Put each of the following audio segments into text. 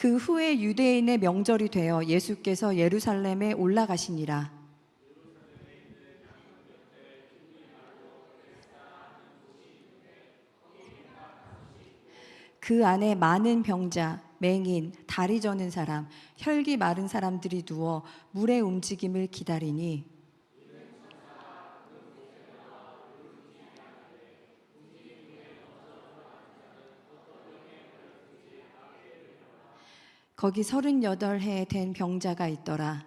그 후에 유대인의 명절이 되어 예수께서 예루살렘에 올라가시니라. 그 안에 많은 병자, 맹인, 다리 저는 사람, 혈기 마른 사람들이 누워 물의 움직임을 기다리니 거기 38해 된 병자가 있더라.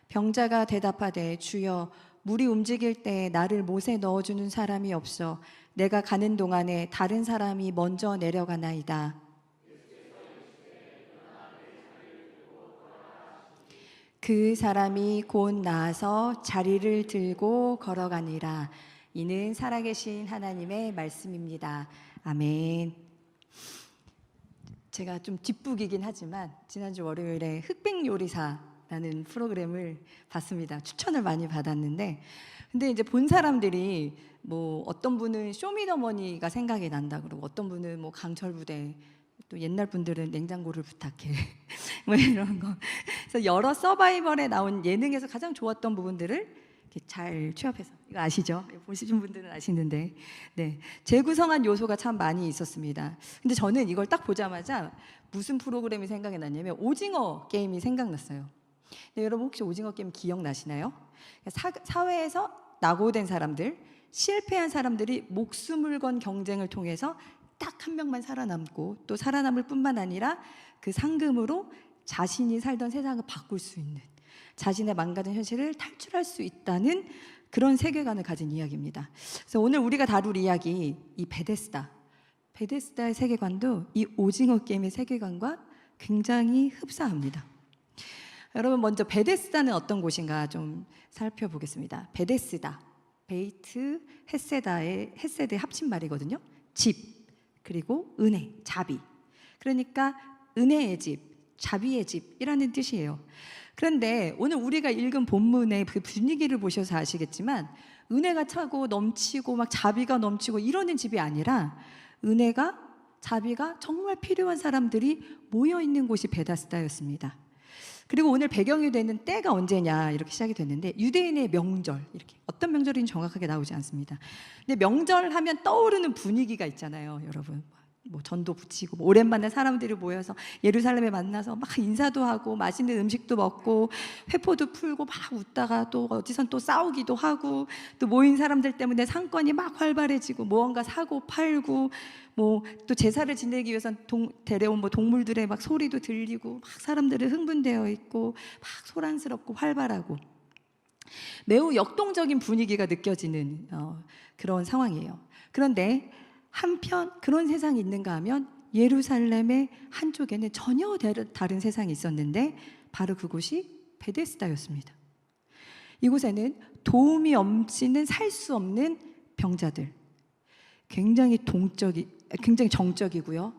병자가 대답하되 주여 물이 움직일 때 나를 못에 넣어주는 사람이 없어 내가 가는 동안에 다른 사람이 먼저 내려가나이다. 그 사람이 곧 나아서 자리를 들고 걸어가니라. 이는 살아계신 하나님의 말씀입니다. 아멘. 제가 좀 뒷북이긴 하지만 지난주 월요일에 흑백 요리사라는 프로그램을 봤습니다. 추천을 많이 받았는데, 근데 이제 본 사람들이 뭐 어떤 분은 쇼미더머니가 생각이 난다 그러고, 어떤 분은 뭐 강철부대, 또 옛날 분들은 냉장고를 부탁해 뭐 이런 거. 그래서 여러 서바이벌에 나온 예능에서 가장 좋았던 부분들을 이렇게 잘 취합해서, 이거 아시죠? 보시신 분들은 아시는데, 네, 재구성한 요소가 참 많이 있었습니다. 근데 저는 이걸 딱 보자마자 무슨 프로그램이 생각이 났냐면 오징어 게임이 생각났어요. 네, 여러분 혹시 오징어 게임 기억나시나요? 사회에서 낙오된 사람들, 실패한 사람들이 목숨을 건 경쟁을 통해서 딱 한 명만 살아남고, 또 살아남을 뿐만 아니라 그 상금으로 자신이 살던 세상을 바꿀 수 있는, 자신의 망가진 현실을 탈출할 수 있다는 그런 세계관을 가진 이야기입니다. 그래서 오늘 우리가 다룰 이야기, 이 베데스다의 세계관도 이 오징어 게임의 세계관과 굉장히 흡사합니다. 여러분, 먼저 베데스다는 어떤 곳인가 좀 살펴보겠습니다. 베데스다, 베이트 헤세다의 헤세드의 합친말이거든요. 집, 그리고 은혜, 자비. 그러니까 은혜의 집, 자비의 집이라는 뜻이에요. 그런데 오늘 우리가 읽은 본문의 그 분위기를 보셔서 아시겠지만, 은혜가 차고 넘치고 막 자비가 넘치고 이러는 집이 아니라, 은혜가, 자비가 정말 필요한 사람들이 모여 있는 곳이 베데스다였습니다. 그리고 오늘 배경이 되는 때가 언제냐 이렇게 시작이 됐는데, 유대인의 명절, 이렇게 어떤 명절인지 정확하게 나오지 않습니다. 근데 명절 하면 떠오르는 분위기가 있잖아요, 여러분. 뭐 전도 붙이고, 뭐 오랜만에 사람들이 모여서 예루살렘에 만나서 막 인사도 하고 맛있는 음식도 먹고 회포도 풀고 막 웃다가 또 어디선 또 싸우기도 하고, 또 모인 사람들 때문에 상권이 막 활발해지고 무언가 사고 팔고, 뭐 또 제사를 지내기 위해서 데려온 뭐 동물들의 막 소리도 들리고, 막 사람들은 흥분되어 있고 막 소란스럽고 활발하고 매우 역동적인 분위기가 느껴지는 그런 상황이에요. 그런데 한편 그런 세상이 있는가 하면 예루살렘의 한쪽에는 전혀 다른 세상이 있었는데, 바로 그곳이 베데스다였습니다. 이곳에는 도움이 없이는 살 수 없는 병자들, 굉장히 정적이고요,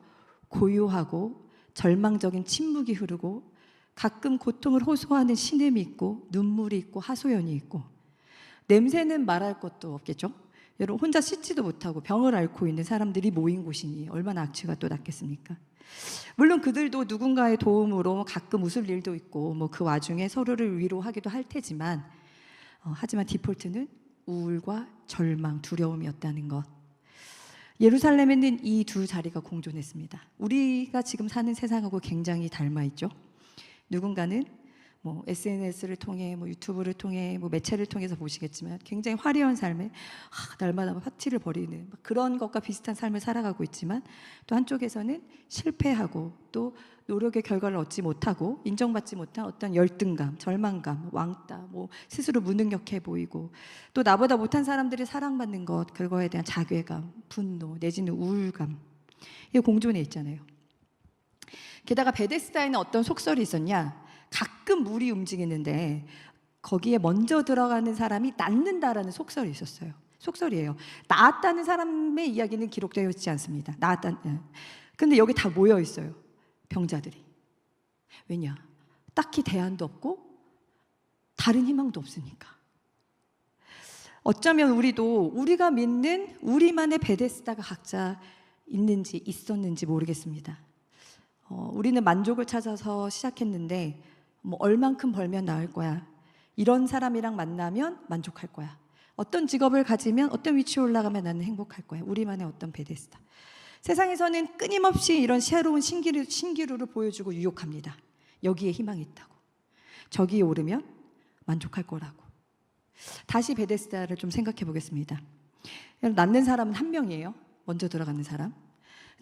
고요하고 절망적인 침묵이 흐르고, 가끔 고통을 호소하는 신음이 있고, 눈물이 있고, 하소연이 있고, 냄새는 말할 것도 없겠죠. 여러분, 혼자 씻지도 못하고 병을 앓고 있는 사람들이 모인 곳이니 얼마나 악취가 또 났겠습니까? 물론 그들도 누군가의 도움으로 가끔 웃을 일도 있고, 뭐 그 와중에 서로를 위로하기도 할 테지만, 하지만 디폴트는 우울과 절망, 두려움이었다는 것. 예루살렘에는 이 두 자리가 공존했습니다. 우리가 지금 사는 세상하고 굉장히 닮아 있죠. 누군가는 뭐 SNS를 통해, 뭐 유튜브를 통해, 뭐 매체를 통해서 보시겠지만 굉장히 화려한 삶에 날마다 파티를 벌이는 그런 것과 비슷한 삶을 살아가고 있지만, 또 한쪽에서는 실패하고 또 노력의 결과를 얻지 못하고 인정받지 못한 어떤 열등감, 절망감, 왕따, 뭐 스스로 무능력해 보이고, 또 나보다 못한 사람들이 사랑받는 것, 그거에 대한 자괴감, 분노, 내지는 우울감, 이게 공존해 있잖아요. 게다가 베데스다에는 어떤 속설이 있었냐? 가끔 물이 움직이는데 거기에 먼저 들어가는 사람이 낫는다라는 속설이 있었어요. 속설이에요. 나았다는 사람의 이야기는 기록되어 있지 않습니다. 근데 여기 다 모여 있어요, 병자들이. 왜냐? 딱히 대안도 없고 다른 희망도 없으니까. 어쩌면 우리도 우리가 믿는 우리만의 베데스다가 각자 있는지 있었는지 모르겠습니다. 우리는 만족을 찾아서 시작했는데 뭐 얼만큼 벌면 나을 거야. 이런 사람이랑 만나면 만족할 거야. 어떤 직업을 가지면 어떤 위치에 올라가면 나는 행복할 거야. 우리만의 어떤 베데스다. 세상에서는 끊임없이 이런 새로운 신기루를 보여주고 유혹합니다. 여기에 희망이 있다고. 저기에 오르면 만족할 거라고. 다시 베데스다를 좀 생각해 보겠습니다. 낳는 사람은 한 명이에요. 먼저 들어가는 사람.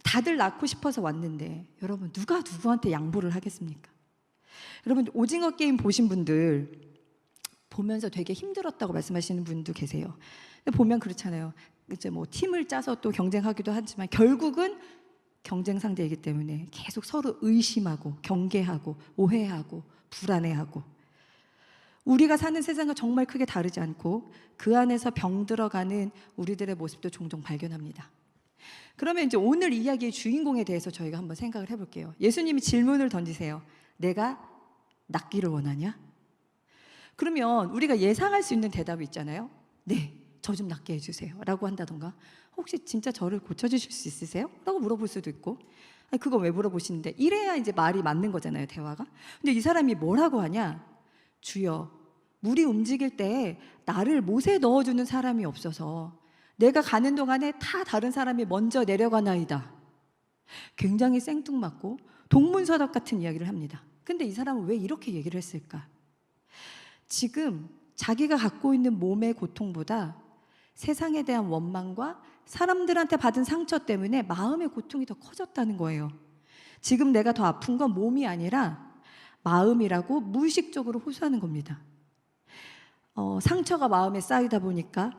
다들 낳고 싶어서 왔는데 여러분 누가 누구한테 양보를 하겠습니까? 여러분 오징어 게임 보신 분들 보면서 되게 힘들었다고 말씀하시는 분도 계세요. 근데 보면 그렇잖아요. 이제 뭐 팀을 짜서 또 경쟁하기도 하지만 결국은 경쟁 상대이기 때문에 계속 서로 의심하고 경계하고 오해하고 불안해하고 우리가 사는 세상과 정말 크게 다르지 않고 그 안에서 병들어가는 우리들의 모습도 종종 발견합니다. 그러면 이제 오늘 이야기의 주인공에 대해서 저희가 한번 생각을 해볼게요. 예수님이 질문을 던지세요. 내가 낫기를 원하냐? 그러면 우리가 예상할 수 있는 대답이 있잖아요. 네, 저 좀 낫게 해주세요 라고 한다던가 혹시 진짜 저를 고쳐주실 수 있으세요? 라고 물어볼 수도 있고 아니, 그거 왜 물어보시는데 이래야 이제 말이 맞는 거잖아요, 대화가. 근데 이 사람이 뭐라고 하냐? 주여, 물이 움직일 때 나를 못에 넣어주는 사람이 없어서 내가 가는 동안에 다 다른 사람이 먼저 내려가나이다. 굉장히 생뚱맞고 동문서답 같은 이야기를 합니다. 근데 이 사람은 왜 이렇게 얘기를 했을까? 지금 자기가 갖고 있는 몸의 고통보다 세상에 대한 원망과 사람들한테 받은 상처 때문에 마음의 고통이 더 커졌다는 거예요. 지금 내가 더 아픈 건 몸이 아니라 마음이라고 무의식적으로 호소하는 겁니다. 상처가 마음에 쌓이다 보니까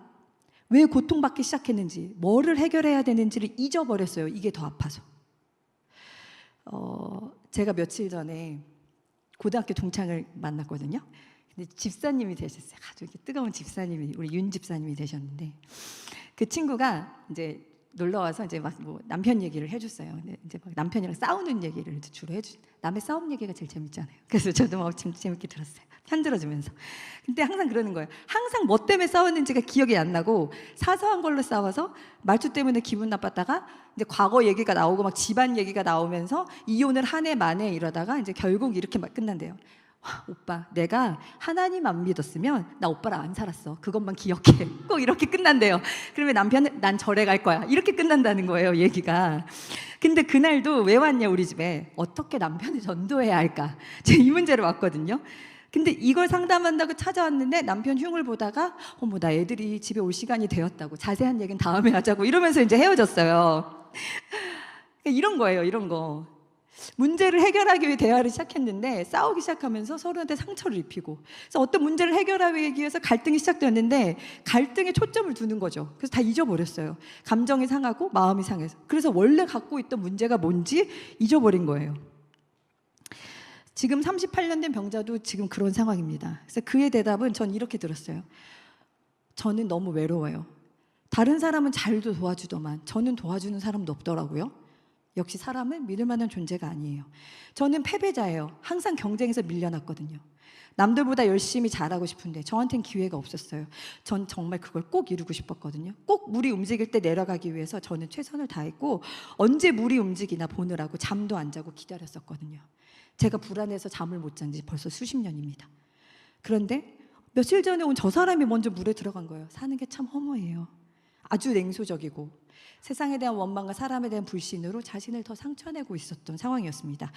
왜 고통받기 시작했는지, 뭐를 해결해야 되는지를 잊어버렸어요. 이게 더 아파서. 제가 며칠 전에 고등학교 동창을 만났거든요. 근데 집사님이 되셨어요. 아주 뜨거운 집사님이, 우리 윤 집사님이 되셨는데 그 친구가 이제 놀러 와서 이제 막 뭐 남편 얘기를 해줬어요. 근데 이제 막 남편이랑 싸우는 얘기를 주로 남의 싸움 얘기가 제일 재밌잖아요. 그래서 저도 막 재밌게 들었어요. 편 들어주면서. 근데 항상 그러는 거예요. 항상 뭐 때문에 싸웠는지가 기억이 안 나고 사소한 걸로 싸워서 말투 때문에 기분 나빴다가 이제 과거 얘기가 나오고 막 집안 얘기가 나오면서 이혼을 한 해 만에 이러다가 이제 결국 이렇게 막 끝난대요. 와, 오빠, 내가 하나님 안 믿었으면 나 오빠랑 안 살았어. 그것만 기억해. 꼭 이렇게 끝난대요. 그러면 남편은 난 절에 갈 거야. 이렇게 끝난다는 거예요, 얘기가. 근데 그날도 왜 왔냐, 우리 집에. 어떻게 남편을 전도해야 할까? 제가 이 문제를 왔거든요. 근데 이걸 상담한다고 찾아왔는데 남편 흉을 보다가 어머, 나 애들이 집에 올 시간이 되었다고. 자세한 얘기는 다음에 하자고. 이러면서 이제 헤어졌어요. 이런 거예요, 이런 거. 문제를 해결하기 위해 대화를 시작했는데 싸우기 시작하면서 서로한테 상처를 입히고 그래서 어떤 문제를 해결하기 위해서 갈등이 시작되었는데 갈등에 초점을 두는 거죠. 그래서 다 잊어버렸어요. 감정이 상하고 마음이 상해서. 그래서 원래 갖고 있던 문제가 뭔지 잊어버린 거예요. 지금 38년 된 병자도 지금 그런 상황입니다. 그래서 그의 대답은 전 이렇게 들었어요. 저는 너무 외로워요. 다른 사람은 잘도 도와주더만 저는 도와주는 사람도 없더라고요. 역시 사람은 믿을 만한 존재가 아니에요. 저는 패배자예요. 항상 경쟁에서 밀려났거든요. 남들보다 열심히 잘하고 싶은데 저한테는 기회가 없었어요. 전 정말 그걸 꼭 이루고 싶었거든요. 꼭 물이 움직일 때 내려가기 위해서 저는 최선을 다했고 언제 물이 움직이나 보느라고 잠도 안 자고 기다렸었거든요. 제가 불안해서 잠을 못 잔 지 벌써 수십 년입니다. 그런데 며칠 전에 온 저 사람이 먼저 물에 들어간 거예요. 사는 게 참 허무해요. 아주 냉소적이고 세상에 대한 원망과 사람에 대한 불신으로 자신을 더 상처내고 있었던 상황이었습니다.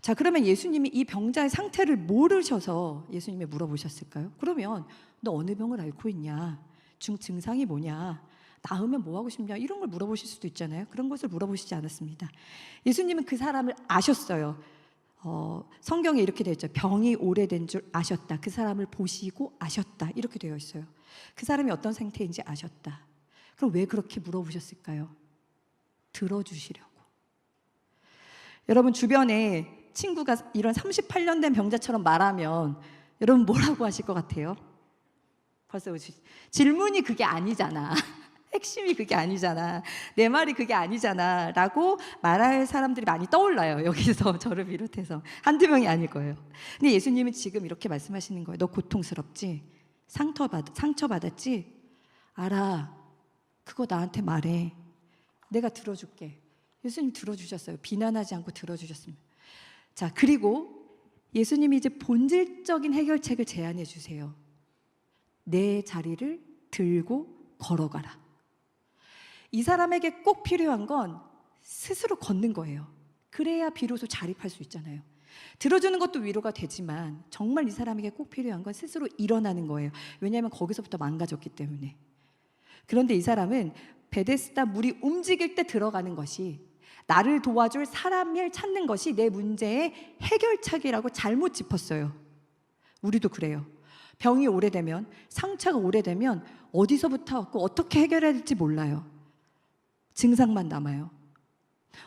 자, 그러면 예수님이 이 병자의 상태를 모르셔서 예수님이 물어보셨을까요? 그러면 너 어느 병을 앓고 있냐? 증상이 뭐냐? 나으면 뭐 하고 싶냐? 이런 걸 물어보실 수도 있잖아요. 그런 것을 물어보시지 않았습니다. 예수님은 그 사람을 아셨어요. 성경에 이렇게 되어 있죠. 병이 오래된 줄 아셨다. 그 사람을 보시고 아셨다. 이렇게 되어 있어요. 그 사람이 어떤 상태인지 아셨다. 그럼 왜 그렇게 물어보셨을까요? 들어주시려고. 여러분 주변에 친구가 이런 38년 된 병자처럼 말하면 여러분 뭐라고 하실 것 같아요? 벌써 질문이 그게 아니잖아. 핵심이 그게 아니잖아. 내 말이 그게 아니잖아 라고 말할 사람들이 많이 떠올라요. 여기서 저를 비롯해서. 한두 명이 아닐 거예요. 근데 예수님은 지금 이렇게 말씀하시는 거예요. 너 고통스럽지? 상처받았지? 알아. 그거 나한테 말해. 내가 들어줄게. 예수님 들어주셨어요. 비난하지 않고 들어주셨습니다. 자, 그리고 예수님이 이제 본질적인 해결책을 제안해 주세요. 내 자리를 들고 걸어가라. 이 사람에게 꼭 필요한 건 스스로 걷는 거예요. 그래야 비로소 자립할 수 있잖아요. 들어주는 것도 위로가 되지만 정말 이 사람에게 꼭 필요한 건 스스로 일어나는 거예요. 왜냐하면 거기서부터 망가졌기 때문에. 그런데 이 사람은 베데스다 물이 움직일 때 들어가는 것이, 나를 도와줄 사람을 찾는 것이 내 문제의 해결책이라고 잘못 짚었어요. 우리도 그래요. 병이 오래되면, 상처가 오래되면 어디서부터 왔고 어떻게 해결해야 될지 몰라요. 증상만 남아요.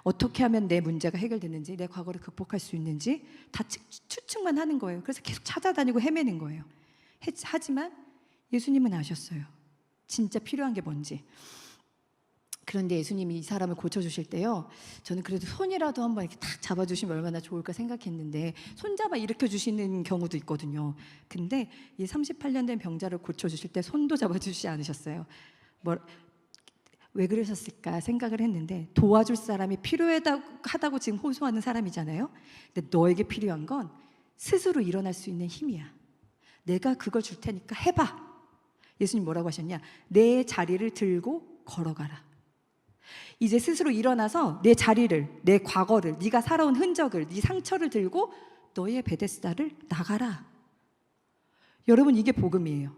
어떻게 하면 내 문제가 해결되는지, 내 과거를 극복할 수 있는지 다 추측만 하는 거예요. 그래서 계속 찾아다니고 헤매는 거예요. 하지만 예수님은 아셨어요. 진짜 필요한 게 뭔지. 그런데 예수님이 이 사람을 고쳐주실 때요, 저는 그래도 손이라도 한번 이렇게 탁 잡아주시면 얼마나 좋을까 생각했는데 손잡아 일으켜주시는 경우도 있거든요. 근데 이 38년 된 병자를 고쳐주실 때 손도 잡아주시지 않으셨어요. 왜 그러셨을까 생각을 했는데, 도와줄 사람이 필요하다고 지금 호소하는 사람이잖아요. 근데 너에게 필요한 건 스스로 일어날 수 있는 힘이야. 내가 그걸 줄 테니까 해봐. 예수님 뭐라고 하셨냐? 내 자리를 들고 걸어가라. 이제 스스로 일어나서 내 자리를, 내 과거를, 네가 살아온 흔적을, 네 상처를 들고 너의 베데스다를 나가라. 여러분, 이게 복음이에요.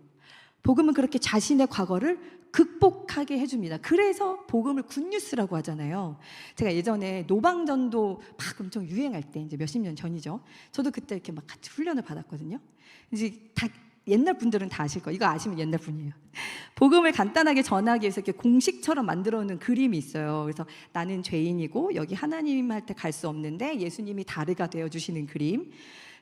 복음은 그렇게 자신의 과거를 극복하게 해줍니다. 그래서 복음을 굿뉴스라고 하잖아요. 제가 예전에 노방전도 막 엄청 유행할 때, 이제 몇십 년 전이죠. 저도 그때 이렇게 막 같이 훈련을 받았거든요. 이제 다 옛날 분들은 다 아실 거예요. 이거 아시면 옛날 분이에요. 복음을 간단하게 전하기 위해서 이렇게 공식처럼 만들어 놓은 그림이 있어요. 그래서 나는 죄인이고 여기 하나님한테 갈 수 없는데 예수님이 다리가 되어 주시는 그림.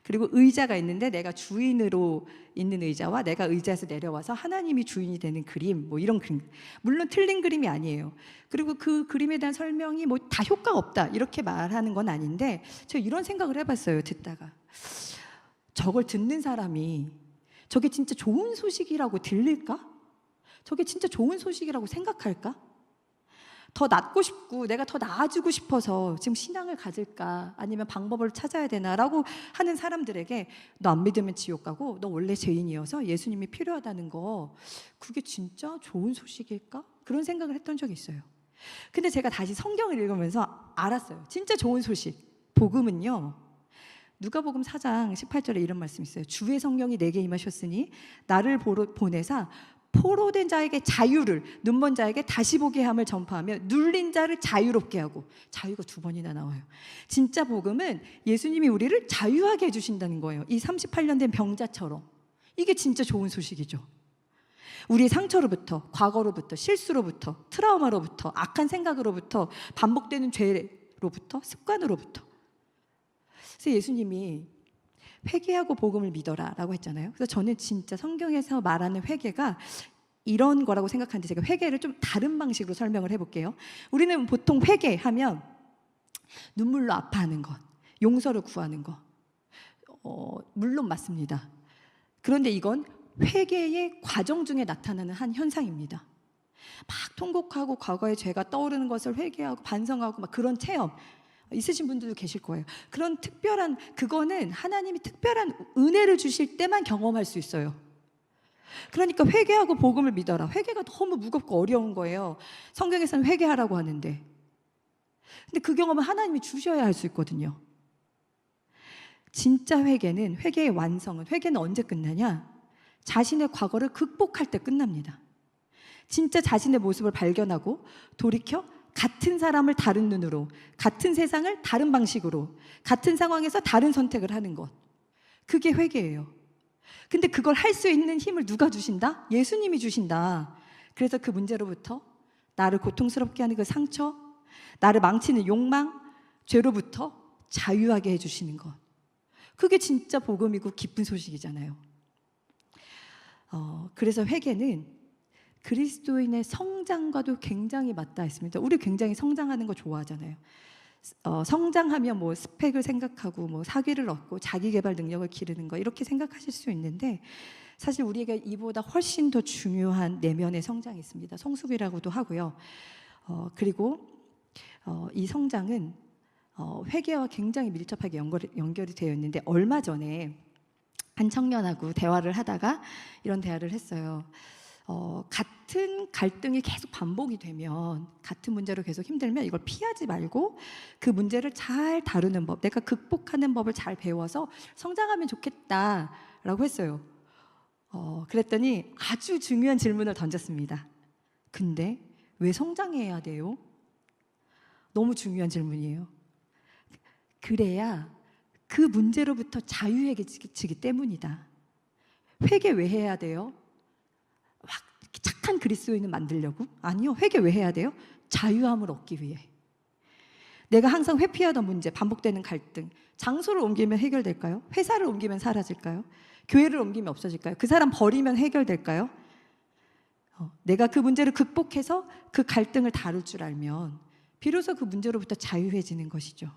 그리고 의자가 있는데 내가 주인으로 있는 의자와 내가 의자에서 내려와서 하나님이 주인이 되는 그림, 뭐 이런 그림. 물론 틀린 그림이 아니에요. 그리고 그 그림에 대한 설명이 뭐 다 효과가 없다 이렇게 말하는 건 아닌데, 저 이런 생각을 해봤어요. 듣다가 저걸 듣는 사람이 저게 진짜 좋은 소식이라고 들릴까? 저게 진짜 좋은 소식이라고 생각할까? 더 낫고 싶고 내가 더 나아지고 싶어서 지금 신앙을 가질까? 아니면 방법을 찾아야 되나라고 하는 사람들에게 너 안 믿으면 지옥 가고 너 원래 죄인이어서 예수님이 필요하다는 거, 그게 진짜 좋은 소식일까? 그런 생각을 했던 적이 있어요. 근데 제가 다시 성경을 읽으면서 알았어요. 진짜 좋은 소식. 복음은요, 누가복음 4장 18절에 이런 말씀이 있어요. 주의 성령이 내게 임하셨으니 나를 보내사 포로된 자에게 자유를, 눈먼 자에게 다시 보게 함을 전파하며 눌린 자를 자유롭게 하고. 자유가 2번이나 나와요. 진짜 복음은 예수님이 우리를 자유하게 해주신다는 거예요. 이 38년 된 병자처럼. 이게 진짜 좋은 소식이죠. 우리의 상처로부터, 과거로부터, 실수로부터, 트라우마로부터, 악한 생각으로부터, 반복되는 죄로부터, 습관으로부터. 그래서 예수님이 회개하고 복음을 믿어라 라고 했잖아요. 그래서 저는 진짜 성경에서 말하는 회개가 이런 거라고 생각하는데, 제가 회개를 좀 다른 방식으로 설명을 해볼게요. 우리는 보통 회개하면 눈물로 아파하는 것, 용서를 구하는 것, 물론 맞습니다. 그런데 이건 회개의 과정 중에 나타나는 한 현상입니다. 막 통곡하고 과거의 죄가 떠오르는 것을 회개하고 반성하고 막 그런 체험 있으신 분들도 계실 거예요. 그런 특별한, 그거는 하나님이 특별한 은혜를 주실 때만 경험할 수 있어요. 그러니까 회개하고 복음을 믿어라. 회개가 너무 무겁고 어려운 거예요. 성경에서는 회개하라고 하는데, 근데 그 경험은 하나님이 주셔야 할 수 있거든요. 진짜 회개는, 회개의 완성은, 회개는 언제 끝나냐? 자신의 과거를 극복할 때 끝납니다. 진짜 자신의 모습을 발견하고 돌이켜 같은 사람을 다른 눈으로, 같은 세상을 다른 방식으로, 같은 상황에서 다른 선택을 하는 것, 그게 회개예요. 근데 그걸 할 수 있는 힘을 누가 주신다? 예수님이 주신다. 그래서 그 문제로부터, 나를 고통스럽게 하는 그 상처, 나를 망치는 욕망, 죄로부터 자유하게 해주시는 것, 그게 진짜 복음이고 기쁜 소식이잖아요. 그래서 회개는 그리스도인의 성장과도 굉장히 맞닿아 있습니다. 우리 굉장히 성장하는 거 좋아하잖아요. 성장하면 뭐 스펙을 생각하고 뭐 사기를 얻고 자기 개발 능력을 기르는 거 이렇게 생각하실 수 있는데, 사실 우리에게 이보다 훨씬 더 중요한 내면의 성장이 있습니다. 성숙이라고도 하고요. 그리고 이 성장은 회개와 굉장히 밀접하게 연결이 되어 있는데, 얼마 전에 한 청년하고 대화를 하다가 이런 대화를 했어요. 같은 갈등이 계속 반복이 되면, 같은 문제로 계속 힘들면 이걸 피하지 말고 그 문제를 잘 다루는 법, 내가 극복하는 법을 잘 배워서 성장하면 좋겠다라고 했어요. 그랬더니 아주 중요한 질문을 던졌습니다. 근데 왜 성장해야 돼요? 너무 중요한 질문이에요. 그래야 그 문제로부터 자유해지기 때문이다. 회개 왜 해야 돼요? 막 착한 그리스도인을 만들려고? 아니요. 회개 왜 해야 돼요? 자유함을 얻기 위해. 내가 항상 회피하던 문제, 반복되는 갈등, 장소를 옮기면 해결될까요? 회사를 옮기면 사라질까요? 교회를 옮기면 없어질까요? 그 사람 버리면 해결될까요? 내가 그 문제를 극복해서 그 갈등을 다룰 줄 알면 비로소 그 문제로부터 자유해지는 것이죠.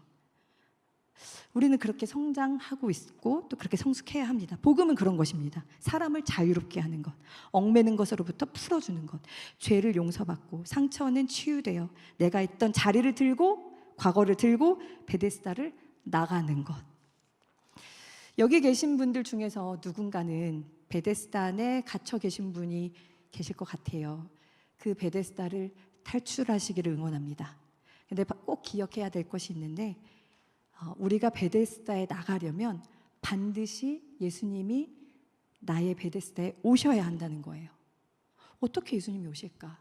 우리는 그렇게 성장하고 있고 또 그렇게 성숙해야 합니다. 복음은 그런 것입니다. 사람을 자유롭게 하는 것, 얽매는 것으로부터 풀어주는 것, 죄를 용서받고 상처는 치유되어 내가 있던 자리를 들고, 과거를 들고 베데스다를 나가는 것. 여기 계신 분들 중에서 누군가는 베데스다 안에 갇혀 계신 분이 계실 것 같아요. 그 베데스다를 탈출하시기를 응원합니다. 근데 꼭 기억해야 될 것이 있는데, 우리가 베데스다에 나가려면 반드시 예수님이 나의 베데스다에 오셔야 한다는 거예요. 어떻게 예수님이 오실까?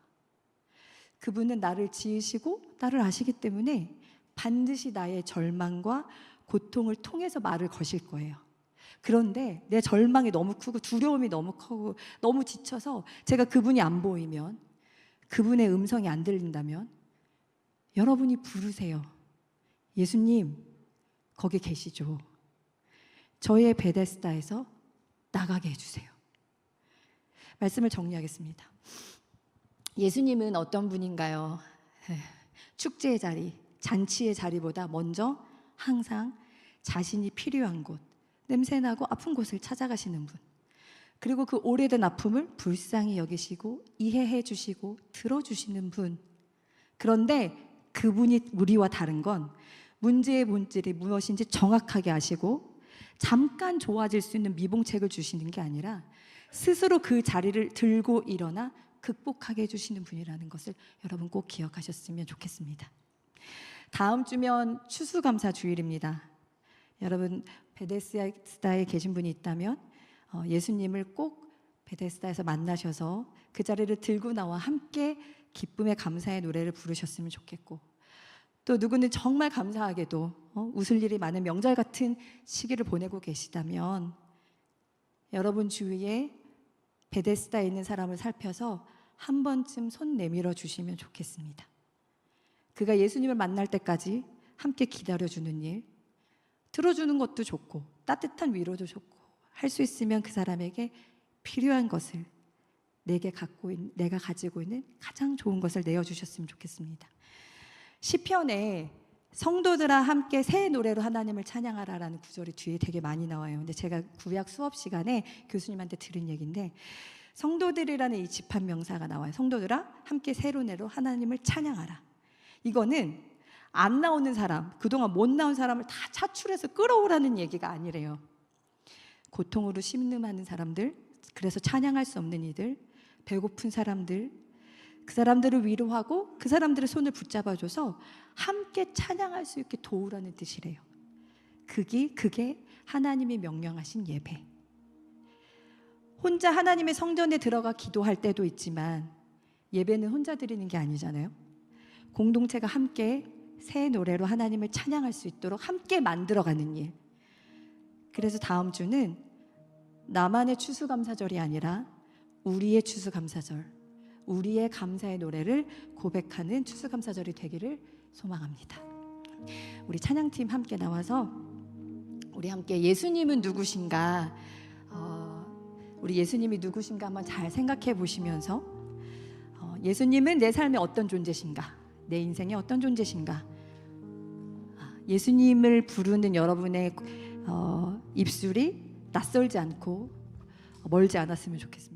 그분은 나를 지으시고 나를 아시기 때문에 반드시 나의 절망과 고통을 통해서 말을 거실 거예요. 그런데 내 절망이 너무 크고 두려움이 너무 크고 너무 지쳐서 제가 그분이 안 보이면, 그분의 음성이 안 들린다면 여러분이 부르세요. 예수님, 거기 계시죠? 저의 베데스다에서 나가게 해주세요. 말씀을 정리하겠습니다. 예수님은 어떤 분인가요? 축제의 자리, 잔치의 자리보다 먼저 항상 자신이 필요한 곳, 냄새나고 아픈 곳을 찾아가시는 분, 그리고 그 오래된 아픔을 불쌍히 여기시고 이해해 주시고 들어주시는 분. 그런데 그분이 우리와 다른 건 문제의 본질이 무엇인지 정확하게 아시고 잠깐 좋아질 수 있는 미봉책을 주시는 게 아니라 스스로 그 자리를 들고 일어나 극복하게 해주시는 분이라는 것을 여러분 꼭 기억하셨으면 좋겠습니다. 다음 주면 추수감사 주일입니다. 여러분 베데스다에 계신 분이 있다면 예수님을 꼭 베데스다에서 만나셔서 그 자리를 들고 나와 함께 기쁨의 감사의 노래를 부르셨으면 좋겠고, 또 누구는 정말 감사하게도 웃을 일이 많은 명절 같은 시기를 보내고 계시다면 여러분 주위에 베데스다에 있는 사람을 살펴서 한 번쯤 손 내밀어 주시면 좋겠습니다. 그가 예수님을 만날 때까지 함께 기다려주는 일, 들어주는 것도 좋고 따뜻한 위로도 좋고, 할 수 있으면 그 사람에게 필요한 것을 내가 가지고 있는 가장 좋은 것을 내어주셨으면 좋겠습니다. 시편에 성도들아 함께 새 노래로 하나님을 찬양하라라는 구절이 뒤에 되게 많이 나와요. 근데 제가 구약 수업 시간에 교수님한테 들은 얘기인데, 성도들이라는 이 집합 명사가 나와요. 성도들아 함께 새 노래로 하나님을 찬양하라. 이거는 안 나오는 사람, 그동안 못 나온 사람을 다 차출해서 끌어오라는 얘기가 아니래요. 고통으로 심름하는 사람들, 그래서 찬양할 수 없는 이들, 배고픈 사람들, 그 사람들을 위로하고 그 사람들의 손을 붙잡아줘서 함께 찬양할 수 있게 도우라는 뜻이래요. 그게 하나님이 명령하신 예배. 혼자 하나님의 성전에 들어가 기도할 때도 있지만 예배는 혼자 드리는 게 아니잖아요. 공동체가 함께 새 노래로 하나님을 찬양할 수 있도록 함께 만들어가는 일. 그래서 다음 주는 나만의 추수감사절이 아니라 우리의 추수감사절, 우리의 감사의 노래를 고백하는 추수감사절이 되기를 소망합니다. 우리 찬양팀 함께 나와서 우리 함께 예수님은 누구신가, 우리 예수님이 누구신가 한번 잘 생각해 보시면서 예수님은 내 삶에 어떤 존재신가, 내 인생에 어떤 존재신가, 예수님을 부르는 여러분의 입술이 낯설지 않고 멀지 않았으면 좋겠습니다.